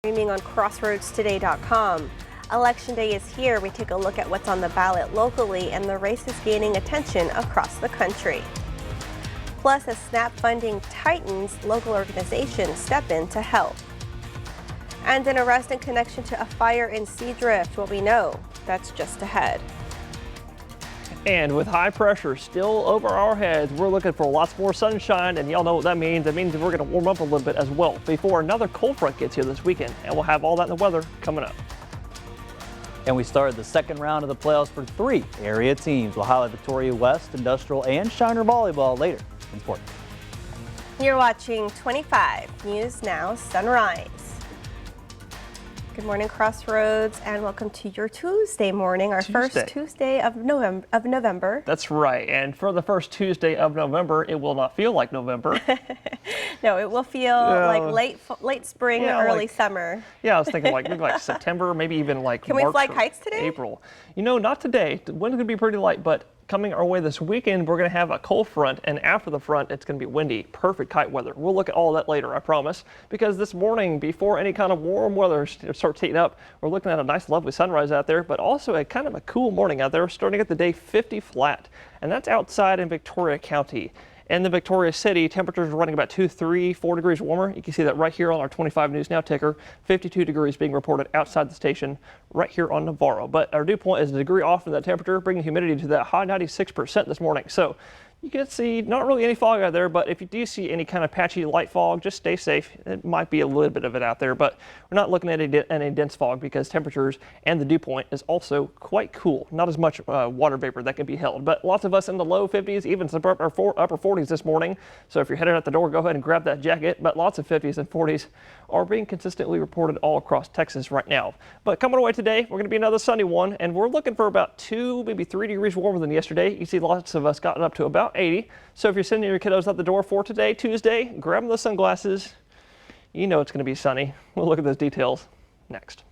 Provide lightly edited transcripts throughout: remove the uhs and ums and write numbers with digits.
Streaming on crossroadstoday.com. Election day is here. We take a look at what's on the ballot locally, and the race is gaining attention across the country. Plus, as SNAP funding tightens, local organizations step in to help. And an arrest in connection to a fire in Seadrift. What we know, that's just ahead. And with high pressure still over our heads, we're looking for lots more sunshine, and y'all know what that means. That means we're going to warm up a little bit as well before another cold front gets here this weekend, and we'll have all that in the weather coming up. And we started the second round of the playoffs for 3 area teams. We'll highlight Victoria West, Industrial, and Shiner Volleyball later in sports. You're watching 25 News Now Sunrise. Good morning, Crossroads, and welcome to your Tuesday morning, our first Tuesday of November. That's right, and for the first Tuesday of November, it will not feel like November. No, it will feel like late spring, early summer. Yeah, I was thinking maybe like September, maybe even like Can March we fly kites today? April. You know, not today. The wind's going to be pretty light, but coming our way this weekend, we're going to have a cold front, and after the front, it's going to be windy. Perfect kite weather. We'll look at all that later, I promise, because this morning, before any kind of warm weather starts heating up, we're looking at a nice, lovely sunrise out there, but also a kind of a cool morning out there, starting at the day 50 flat, and that's outside in Victoria County. In the Victoria City, temperatures are running about 2, 3, 4 degrees warmer. You can see that right here on our 25 News Now ticker. 52 degrees being reported outside the station right here on Navarro. But our dew point is a degree off from that temperature, bringing humidity to that high 96% this morning. So you can see not really any fog out there, but if you do see any kind of patchy light fog, just stay safe. It might be a little bit of it out there, but we're not looking at any dense fog because temperatures and the dew point is also quite cool. Not as much water vapor that can be held, but lots of us in the low 50s, even some upper 40s this morning. So if you're headed out the door, go ahead and grab that jacket, but lots of 50s and 40s are being consistently reported all across Texas right now. But coming away today, we're going to be another sunny one, and we're looking for about 2, maybe 3 degrees warmer than yesterday. You see lots of us gotten up to about 80. So if you're sending your kiddos out the door for today, Tuesday, grab them the sunglasses. You know it's going to be sunny. We'll look at those details next.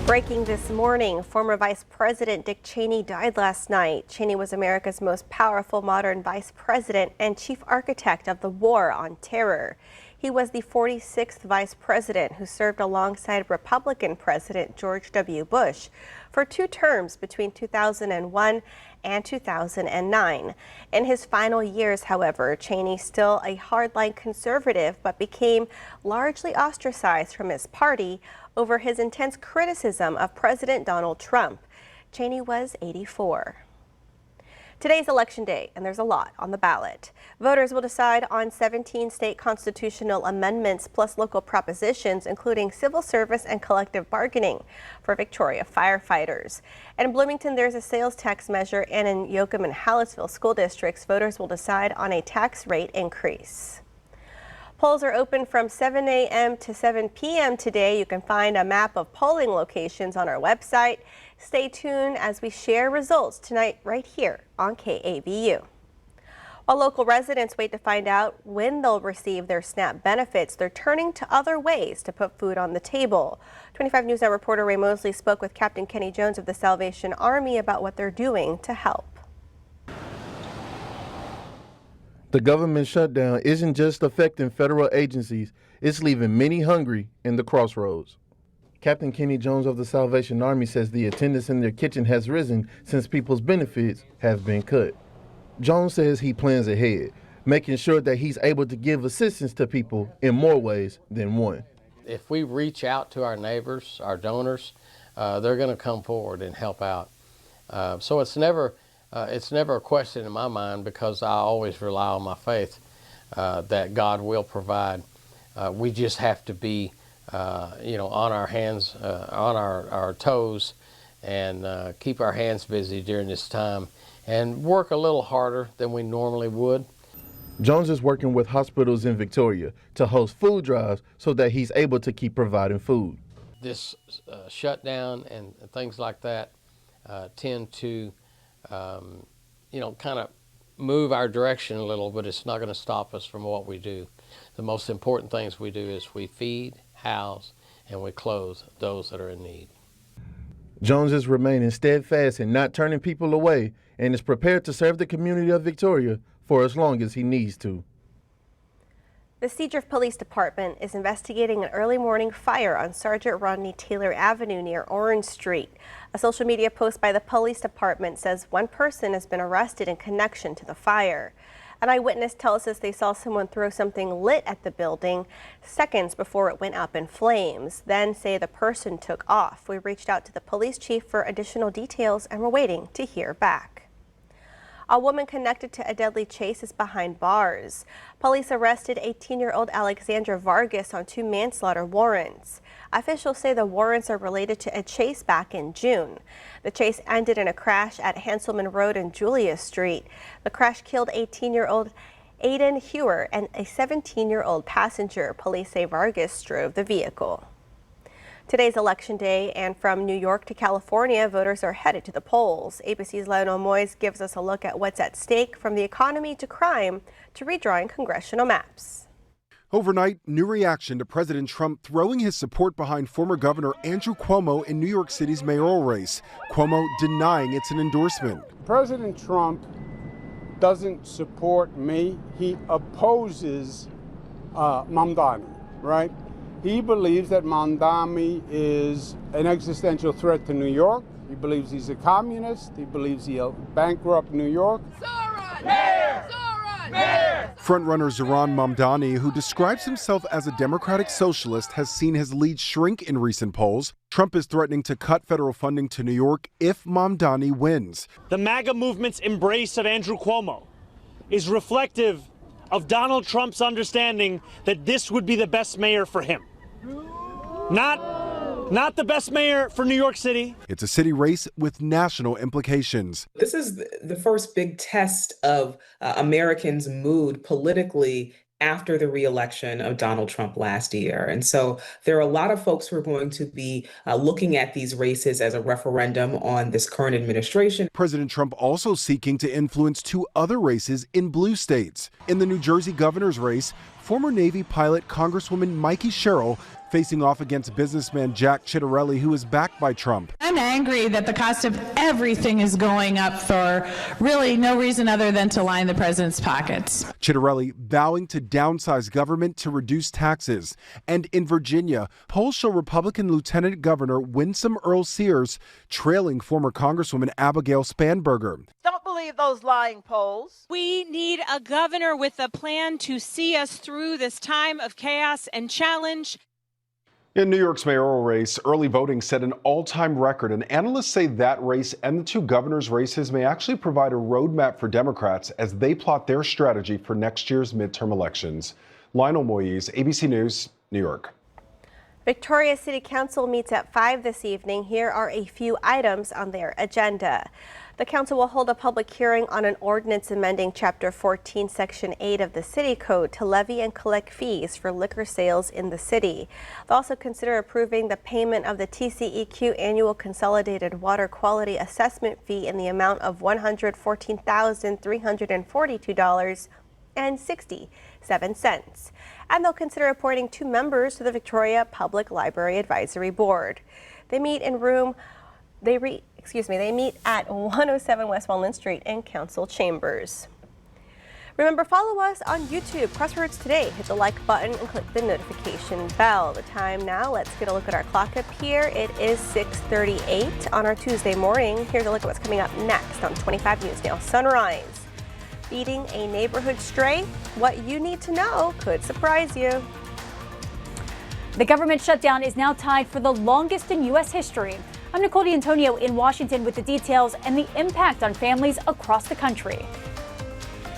Breaking this morning, former Vice President Dick Cheney died last night. Cheney was America's most powerful modern vice president and chief architect of the War on Terror. He was the 46th vice president who served alongside Republican President George W. Bush for 2 terms between 2001 and 2009. In his final years, however, Cheney, still a hardline conservative, but became largely ostracized from his party over his intense criticism of President Donald Trump. Cheney was 84. Today's election day, and there's a lot on the ballot. Voters will decide on 17 state constitutional amendments plus local propositions, including civil service and collective bargaining for Victoria firefighters. And in Bloomington, there's a sales tax measure, and in Yoakum and Hallettsville school districts, voters will decide on a tax rate increase. Polls are open from 7 a.m. to 7 p.m. today. You can find a map of polling locations on our website. Stay tuned as we share results tonight right here on KABU. While local residents wait to find out when they'll receive their SNAP benefits, they're turning to other ways to put food on the table. 25 News Now reporter Ray Mosley spoke with Captain Kenny Jones of the Salvation Army about what they're doing to help. The government shutdown isn't just affecting federal agencies, it's leaving many hungry in the crossroads. Captain Kenny Jones of the Salvation Army says the attendance in their kitchen has risen since people's benefits have been cut. Jones says he plans ahead, making sure that he's able to give assistance to people in more ways than one. If we reach out to our neighbors, our donors, they're going to come forward and help out. So it's never a question in my mind, because I always rely on my faith that God will provide. We just have to be on our hands, on our toes, and keep our hands busy during this time and work a little harder than we normally would. Jones is working with hospitals in Victoria to host food drives so that he's able to keep providing food. This shutdown and things like that tend to, kind of move our direction a little, but it's not going to stop us from what we do. The most important things we do is we feed, house, and we clothe those that are in need. Jones is remaining steadfast and not turning people away, and is prepared to serve the community of Victoria for as long as he needs to. The Seadrift Police Department is investigating an early morning fire on Sergeant Rodney Taylor Avenue near Orange Street. A social media post by the police department says one person has been arrested in connection to the fire. An eyewitness tells us they saw someone throw something lit at the building seconds before it went up in flames, then say the person took off. We reached out to the police chief for additional details and we're waiting to hear back. A woman connected to a deadly chase is behind bars. Police arrested 18-year-old Alexandra Vargas on 2 manslaughter warrants. Officials say the warrants are related to a chase back in June. The chase ended in a crash at Hanselman Road and Julia Street. The crash killed 18-year-old Aiden Hewer and a 17-year-old passenger. Police say Vargas drove the vehicle. Today's election day, and from New York to California, voters are headed to the polls. ABC's Lionel Moyes gives us a look at what's at stake, from the economy to crime to redrawing congressional maps. Overnight, new reaction to President Trump throwing his support behind former Governor Andrew Cuomo in New York City's mayoral race. Cuomo denying it's an endorsement. President Trump doesn't support me. He opposes Mamdani, right? He believes that Mamdani is an existential threat to New York. He believes he's a communist. He believes he'll bankrupt New York. Frontrunner Zohran Mamdani, who describes himself as a democratic socialist, has seen his lead shrink in recent polls. Trump is threatening to cut federal funding to New York if Mamdani wins. The MAGA movement's embrace of Andrew Cuomo is reflective of Donald Trump's understanding that this would be the best mayor for him. Not the best mayor for New York City. It's a city race with national implications. This is the first big test of Americans' mood politically after the re-election of Donald Trump last year. And so there are a lot of folks who are going to be looking at these races as a referendum on this current administration. President Trump also seeking to influence 2 other races in blue states. In the New Jersey governor's race, former Navy pilot Congresswoman Mikey Sherrill facing off against businessman Jack Ciattarelli, who is backed by Trump. I'm angry that the cost of everything is going up for really no reason other than to line the president's pockets. Ciattarelli vowing to downsize government to reduce taxes. And in Virginia, polls show Republican Lieutenant Governor Winsome Earl Sears trailing former Congresswoman Abigail Spanberger. Don't believe those lying polls. We need a governor with a plan to see us through this time of chaos and challenge. In New York's mayoral race, early voting set an all-time record, and analysts say that race and the 2 governors' races may actually provide a roadmap for Democrats as they plot their strategy for next year's midterm elections. Lionel Moyes, ABC News, New York. Victoria City Council meets at 5 this evening. Here are a few items on their agenda. The council will hold a public hearing on an ordinance amending Chapter 14, Section 8 of the City Code to levy and collect fees for liquor sales in the city. They'll also consider approving the payment of the TCEQ Annual Consolidated Water Quality Assessment Fee in the amount of $114,342.67. And they'll consider appointing 2 members to the Victoria Public Library Advisory Board. They meet in They meet at 107 West Walnut Street in Council Chambers. Remember, follow us on YouTube, Crossroads Today. Hit the like button and click the notification bell. The time now, let's get a look at our clock up here. It is 6:38 on our Tuesday morning. Here's a look at what's coming up next on 25 News Now. Sunrise. Feeding a neighborhood stray? What you need to know could surprise you. The government shutdown is now tied for the longest in U.S. history. I'm Nicole D'Antonio in Washington with the details and the impact on families across the country.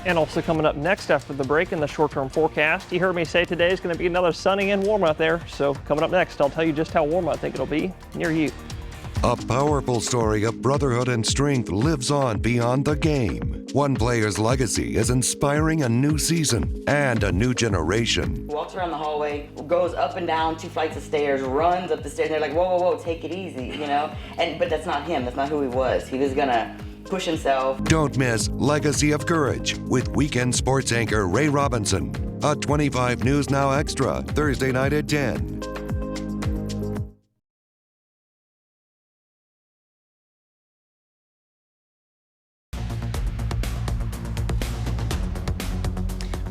And also coming up next after the break in the short-term forecast, you heard me say today is going to be another sunny and warm out there. So coming up next, I'll tell you just how warm I think it'll be near you. A powerful story of brotherhood and strength lives on beyond the game. One player's legacy is inspiring a new season and a new generation. Walks around the hallway, goes up and down 2 flights of stairs, runs up the stairs, and they're like, whoa, whoa, whoa, take it easy, you know? But that's not him. That's not who he was. He was gonna push himself. Don't miss Legacy of Courage with weekend sports anchor Ray Robinson. A 25 News Now Extra, Thursday night at 10.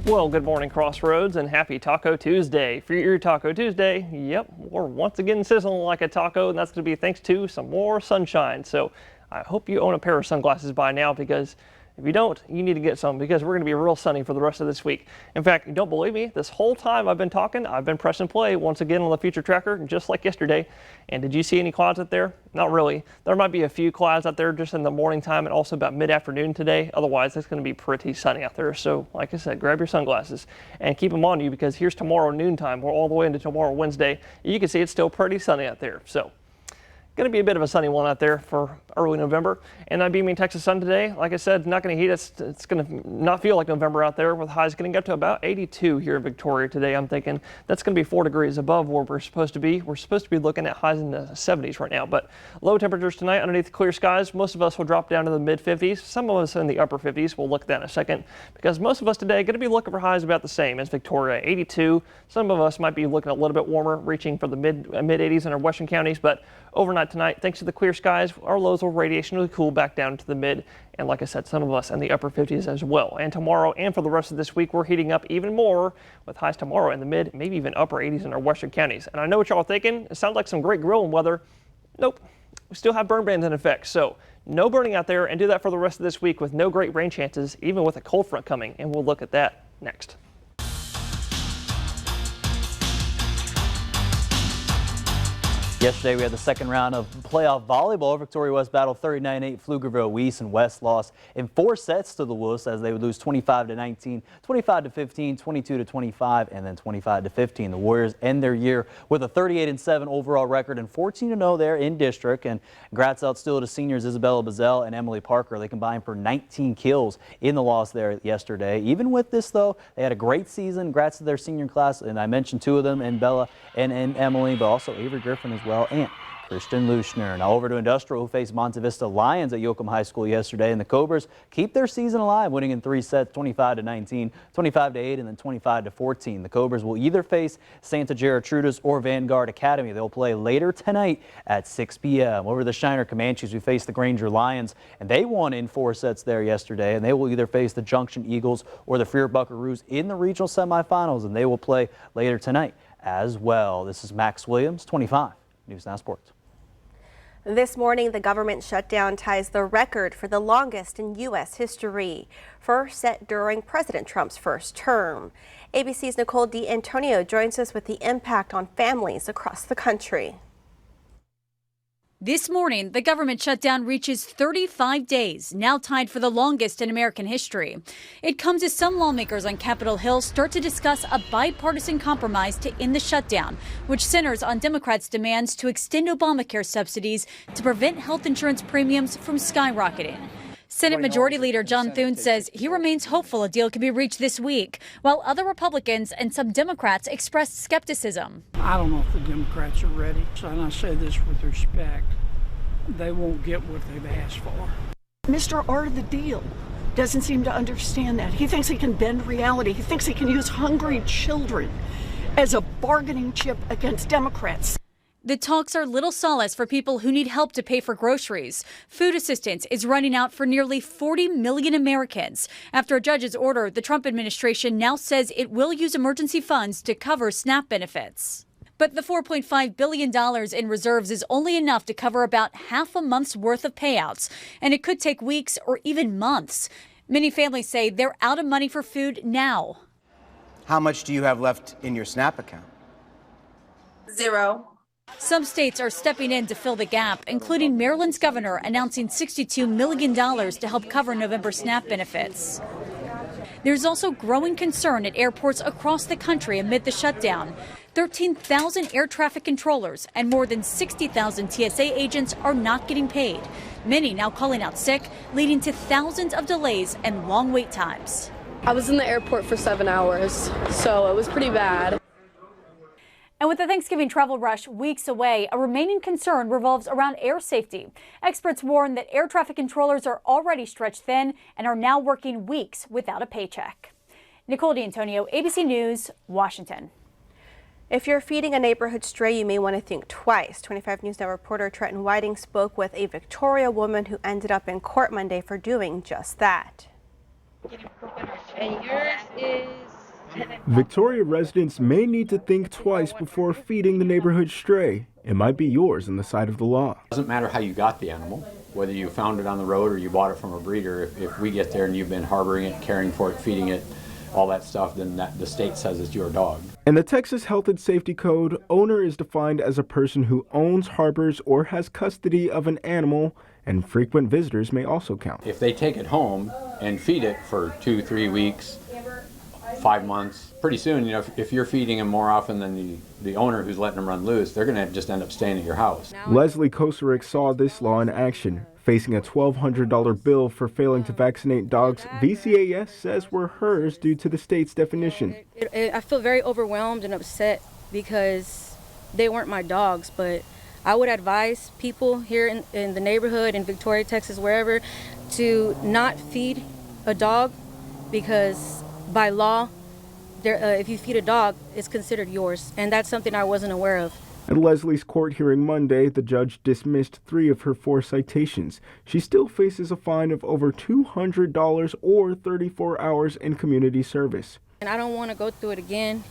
Well, good morning, Crossroads, and happy Taco Tuesday. For your Taco Tuesday, yep, we're once again sizzling like a taco, and that's going to be thanks to some more sunshine. So I hope you own a pair of sunglasses by now, because if you don't, you need to get some, because we're going to be real sunny for the rest of this week. In fact, you don't believe me? This whole time I've been talking, I've been pressing play once again on the future tracker, just like yesterday. And did you see any clouds out there? Not really. There might be a few clouds out there just in the morning time and also about mid-afternoon today. Otherwise, it's going to be pretty sunny out there. So, like I said, grab your sunglasses and keep them on you, because here's tomorrow noontime. We're all the way into tomorrow Wednesday. You can see it's still pretty sunny out there. So, going to be a bit of a sunny one out there for early November. And I'm beaming Texas sun today. Like I said, not going to heat us. It's going to not feel like November out there, with highs getting up to about 82 here in Victoria today. I'm thinking that's going to be 4 degrees above where we're supposed to be. We're supposed to be looking at highs in the 70s right now. But low temperatures tonight underneath clear skies. Most of us will drop down to the mid 50s. Some of us in the upper 50s. We'll look at that in a second, because most of us today are going to be looking for highs about the same as Victoria, 82. Some of us might be looking a little bit warmer, reaching for the mid 80s in our western counties. But overnight tonight, thanks to the clear skies, our lows will radiationally cool back down to the mid, and like I said, some of us in the upper 50s as well. And tomorrow and for the rest of this week, we're heating up even more, with highs tomorrow in the mid, maybe even upper 80s in our western counties. And I know what y'all are thinking. It sounds like some great grilling weather. Nope. We still have burn bans in effect, so no burning out there, and do that for the rest of this week with no great rain chances, even with a cold front coming, and we'll look at that next. Yesterday, we had the second round of playoff volleyball. Victoria West battled 39-8 Pflugerville Weiss, and West lost in 4 sets to the Wolves, as they would lose 25-19, 25-15, 22-25, and then 25-15. The Warriors end their year with a 38-7 overall record and 14-0 there in district. And congrats out still to seniors Isabella Bazell and Emily Parker. They combined for 19 kills in the loss there yesterday. Even with this, though, they had a great season. Congrats to their senior class, and I mentioned 2 of them, and Bella and Emily, but also Avery Griffin as well, and Christian Luschner. Now over to Industrial, who faced Monte Vista Lions at Yoakum High School yesterday, and the Cobras keep their season alive, winning in 3 sets, 25-19, 25-8, and then 25-14. The Cobras will either face Santa Gertrudes or Vanguard Academy. They'll play later tonight at 6 p.m. Over the Shiner Comanches, we face the Granger Lions, and they won in 4 sets there yesterday, and they will either face the Junction Eagles or the Freer Buckaroos in the regional semifinals, and they will play later tonight as well. This is Max Williams, 25 News Now Sports. This morning, the government shutdown ties the record for the longest in U.S. history, first set during President Trump's first term. ABC's Nicole D'Antonio joins us with the impact on families across the country. This morning, the government shutdown reaches 35 days, now tied for the longest in American history. It comes as some lawmakers on Capitol Hill start to discuss a bipartisan compromise to end the shutdown, which centers on Democrats' demands to extend Obamacare subsidies to prevent health insurance premiums from skyrocketing. Senate Majority Leader John Thune says he remains hopeful a deal can be reached this week, while other Republicans and some Democrats expressed skepticism. I don't know if the Democrats are ready, and I say this with respect. They won't get what they've asked for. Mr. Art of the deal doesn't seem to understand that. He thinks he can bend reality. He thinks he can use hungry children as a bargaining chip against Democrats. The talks are little solace for people who need help to pay for groceries. Food assistance is running out for nearly 40 million Americans. After a judge's order, the Trump administration now says it will use emergency funds to cover SNAP benefits. But the $4.5 billion in reserves is only enough to cover about half a month's worth of payouts, and it could take weeks or even months. Many families say they're out of money for food now. How much do you have left in your SNAP account? 0. Some states are stepping in to fill the gap, including Maryland's governor announcing $62 million to help cover November SNAP benefits. There's also growing concern at airports across the country amid the shutdown. 13,000 air traffic controllers and more than 60,000 TSA agents are not getting paid. Many now calling out sick, leading to thousands of delays and long wait times. I was in the airport for 7 hours, so it was pretty bad. And with the Thanksgiving travel rush weeks away, a remaining concern revolves around air safety. Experts warn that air traffic controllers are already stretched thin and are now working weeks without a paycheck. Nicole D'Antonio, ABC News, Washington. If you're feeding a neighborhood stray, you may want to think twice. 25 News Now reporter Trenton Whiting spoke with a Victoria woman who ended up in court Monday for doing just that. And yours is Victoria residents may need to think twice before feeding the neighborhood stray. It might be yours on the side of the law. It doesn't matter how you got the animal, whether you found it on the road or you bought it from a breeder. If we get there and you've been harboring it, caring for it, feeding it, all that stuff, then the state says it's your dog. In the Texas Health and Safety Code, owner is defined as a person who owns, harbors, or has custody of an animal, and frequent visitors may also count. If they take it home and feed it for 2-3 weeks, 5 months, pretty soon, if you're feeding them more often than the owner who's letting them run loose, they're going to just end up staying at your house. Leslie Kosarick saw this law in action. Facing a $1,200 bill for failing to vaccinate dogs VCAS says were hers due to the state's definition. I feel very overwhelmed and upset because they weren't my dogs, but I would advise people here in the neighborhood, in Victoria, Texas, wherever, to not feed a dog because by law, if you feed a dog, it's considered yours, and that's something I wasn't aware of. At Leslie's court hearing Monday, the judge dismissed 3 of her 4 citations. She still faces a fine of over $200 or 34 hours in community service. And I don't want to go through it again.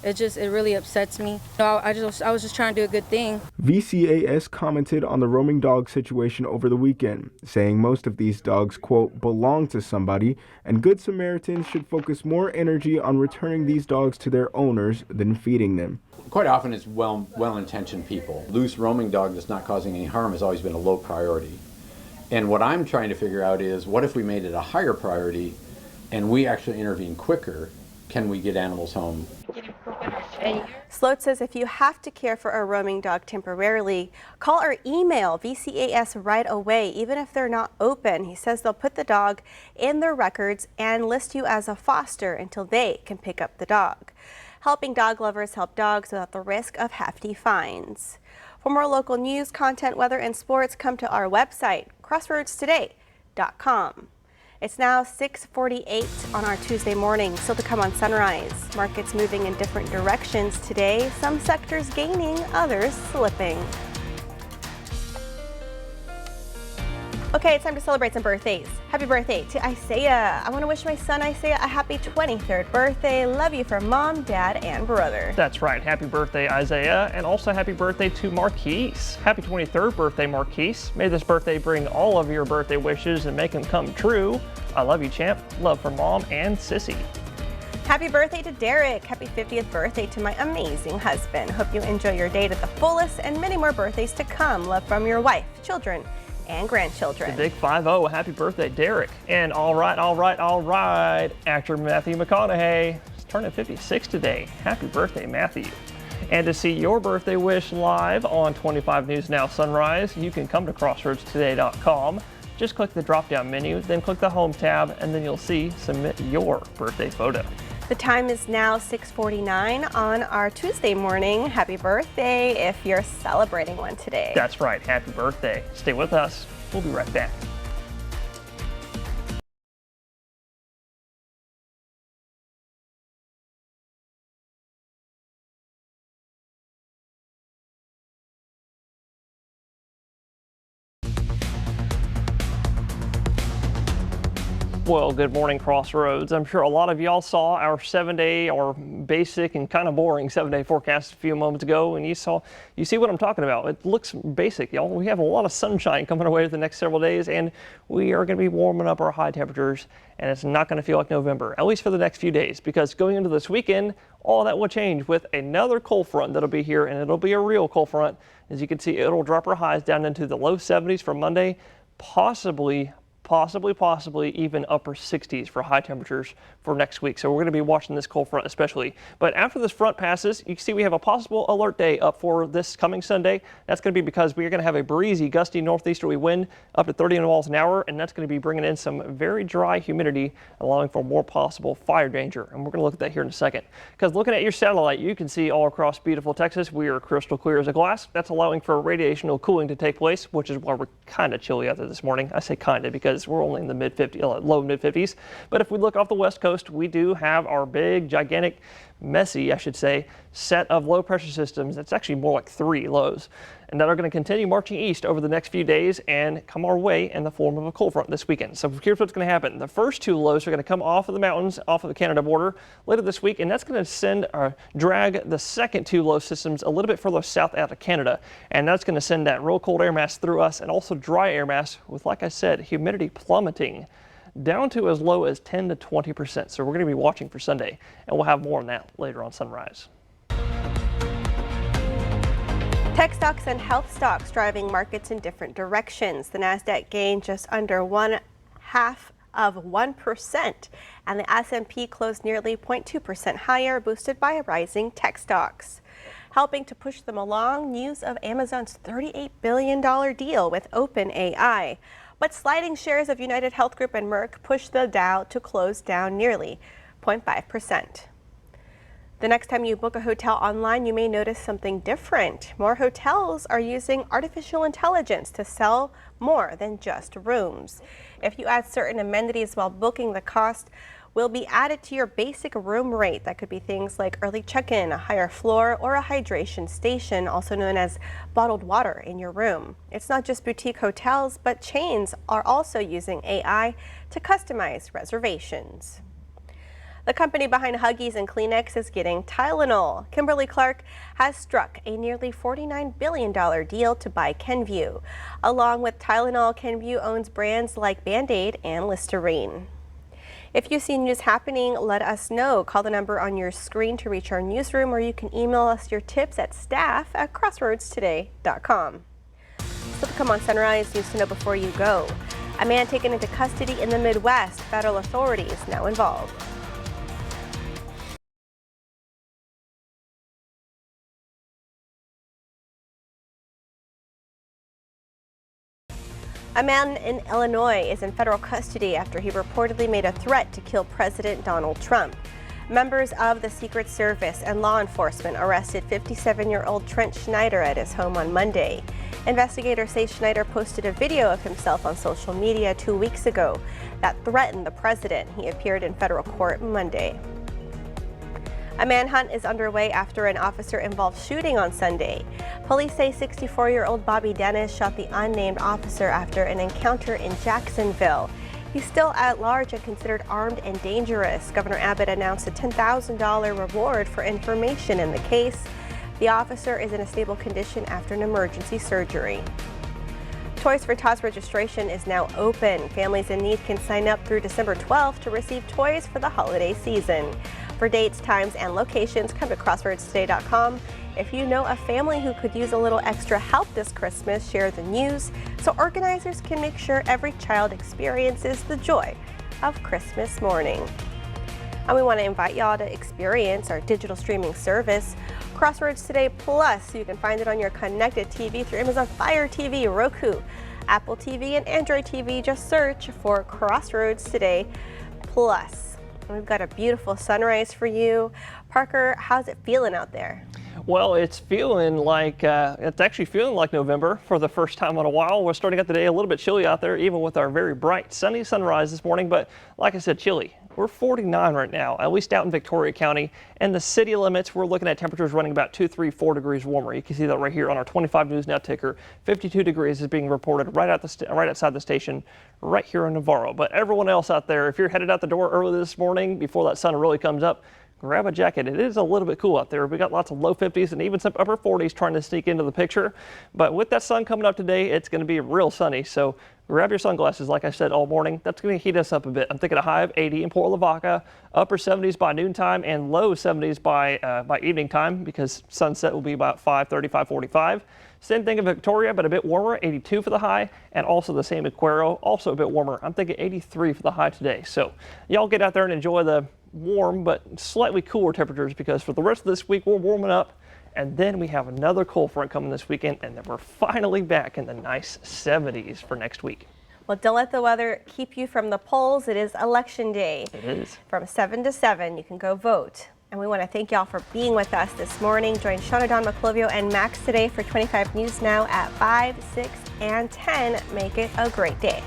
It really upsets me. I was just trying to do a good thing. VCAS commented on the roaming dog situation over the weekend, saying most of these dogs, quote, belong to somebody, and Good Samaritans should focus more energy on returning these dogs to their owners than feeding them. Quite often it's well-intentioned people. Loose roaming dog that's not causing any harm has always been a low priority. And what I'm trying to figure out is, what if we made it a higher priority and we actually intervene quicker? Can we get animals home? Sloat says if you have to care for a roaming dog temporarily, call or email VCAS right away, even if they're not open. He says they'll put the dog in their records and list you as a foster until they can pick up the dog. Helping dog lovers help dogs without the risk of hefty fines. For more local news, content, weather, and sports, come to our website, crossroadstoday.com. It's now 6:48 on our Tuesday morning. Still to come on Sunrise. Markets moving in different directions today. Some sectors gaining, others slipping. Okay, it's time to celebrate some birthdays. Happy birthday to Isaiah. I want to wish my son Isaiah a happy 23rd birthday. Love you from Mom, Dad, and brother. That's right. Happy birthday, Isaiah. And also happy birthday to Marquise. Happy 23rd birthday, Marquise. May this birthday bring all of your birthday wishes and make them come true. I love you, champ. Love from Mom and Sissy. Happy birthday to Derek. Happy 50th birthday to my amazing husband. Hope you enjoy your day to the fullest and many more birthdays to come. Love from your wife, children, and grandchildren. The big 5-0. Happy birthday, Derek. And all right. Actor Matthew McConaughey is turning 56 today. Happy birthday, Matthew. And to see your birthday wish live on 25 News Now Sunrise, you can come to crossroadstoday.com. Just click the drop-down menu, then click the Home tab, and then you'll see Submit Your Birthday Photo. The time is now 6:49 on our Tuesday morning. Happy birthday if you're celebrating one today. That's right. Happy birthday. Stay with us. We'll be right back. Well, good morning, Crossroads. I'm sure a lot of y'all saw our 7-day or basic and kind of boring 7-day forecast a few moments ago, and you see what I'm talking about. It looks basic, y'all. We have a lot of sunshine coming our way the next several days, and we are going to be warming up our high temperatures, and it's not going to feel like November, at least for the next few days, because going into this weekend, all that will change with another cold front that'll be here, and it'll be a real cold front. As you can see, it'll drop our highs down into the low 70s for Monday, possibly even upper 60s for high temperatures for next week. So we're going to be watching this cold front especially. But after this front passes, you can see we have a possible alert day up for this coming Sunday. That's going to be because we are going to have a breezy, gusty northeasterly wind up to 30 miles an hour, and that's going to be bringing in some very dry humidity, allowing for more possible fire danger. And we're going to look at that here in a second. Because looking at your satellite, you can see all across beautiful Texas, we are crystal clear as a glass. That's allowing for radiational cooling to take place, which is why we're kind of chilly out there this morning. I say kind of because we're only in the low mid 50s. But if we look off the west coast, we do have our big, gigantic, messy, I should say, set of low pressure systems. That's actually more like 3 lows. and that are going to continue marching east over the next few days and come our way in the form of a cold front this weekend. So here's what's going to happen. The first two lows are going to come off of the mountains, off of the Canada border later this week, and that's going to drag the second two low systems a little bit further south out of Canada, and that's going to send that real cold air mass through us and also dry air mass with, like I said, humidity plummeting down to as low as 10 to 20%. So we're going to be watching for Sunday, and we'll have more on that later on Sunrise. Tech stocks and health stocks driving markets in different directions. The Nasdaq gained just under 0.5%, and the S&P closed nearly 0.2% higher, boosted by rising tech stocks. Helping to push them along, news of Amazon's $38 billion deal with OpenAI. But sliding shares of United Health Group and Merck pushed the Dow to close down nearly 0.5%. The next time you book a hotel online, you may notice something different. More hotels are using artificial intelligence to sell more than just rooms. If you add certain amenities while booking, the cost will be added to your basic room rate. That could be things like early check-in, a higher floor, or a hydration station, also known as bottled water in your room. It's not just boutique hotels, but chains are also using AI to customize reservations. The company behind Huggies and Kleenex is getting Tylenol. Kimberly-Clark has struck a nearly $49 billion deal to buy Kenvue. Along with Tylenol, Kenvue owns brands like Band-Aid and Listerine. If you see news happening, let us know. Call the number on your screen to reach our newsroom, or you can email us your tips at staff@crossroadstoday.com. So to come on Sunrise, news to know before you go. A man taken into custody in the Midwest. Federal authorities now involved. A man in Illinois is in federal custody after he reportedly made a threat to kill President Donald Trump. Members of the Secret Service and law enforcement arrested 57-year-old Trent Schneider at his home on Monday. Investigators say Schneider posted a video of himself on social media 2 weeks ago that threatened the president. He appeared in federal court Monday. A manhunt is underway after an officer-involved shooting on Sunday. Police say 64-year-old Bobby Dennis shot the unnamed officer after an encounter in Jacksonville. He's still at large and considered armed and dangerous. Governor Abbott announced a $10,000 reward for information in the case. The officer is in a stable condition after an emergency surgery. Toys for Tots registration is now open. Families in need can sign up through December 12th to receive toys for the holiday season. For dates, times, and locations, come to crossroadstoday.com. If you know a family who could use a little extra help this Christmas, share the news so organizers can make sure every child experiences the joy of Christmas morning. And we want to invite y'all to experience our digital streaming service, Crossroads Today Plus. You can find it on your connected TV through Amazon Fire TV, Roku, Apple TV, and Android TV. Just search for Crossroads Today Plus. We've got a beautiful sunrise for you. Parker, how's it feeling out there? Well, it's actually feeling like November for the first time in a while. We're starting out the day a little bit chilly out there, even with our very bright sunny sunrise this morning. But like I said, chilly. We're 49 right now, at least out in Victoria County. And the city limits, we're looking at temperatures running about 2, 3, 4 degrees warmer. You can see that right here on our 25 News Now ticker. 52 degrees is being reported right outside the station, right here in Navarro. But everyone else out there, if you're headed out the door early this morning before that sun really comes up, grab a jacket. It is a little bit cool out there. We got lots of low 50s and even some upper 40s trying to sneak into the picture. But with that sun coming up today, it's going to be real sunny. So grab your sunglasses, like I said, all morning. That's going to heat us up a bit. I'm thinking a high of 80 in Port Lavaca, upper 70s by noontime, and low 70s by evening time, because sunset will be about 5:30, 5:45. Same thing in Victoria, but a bit warmer, 82 for the high, and also the same in Cuero, also a bit warmer. I'm thinking 83 for the high today. So y'all get out there and enjoy the warm but slightly cooler temperatures, because for the rest of this week we're warming up, and then we have another cold front coming this weekend, and then we're finally back in the nice 70s for next week. Well, don't let the weather keep you from the polls. It is election day. It is. From 7 to 7, you can go vote. And we want to thank y'all for being with us this morning. Join Shauna Dawn McClovio and Max today for 25 News Now at 5, 6, and 10. Make it a great day.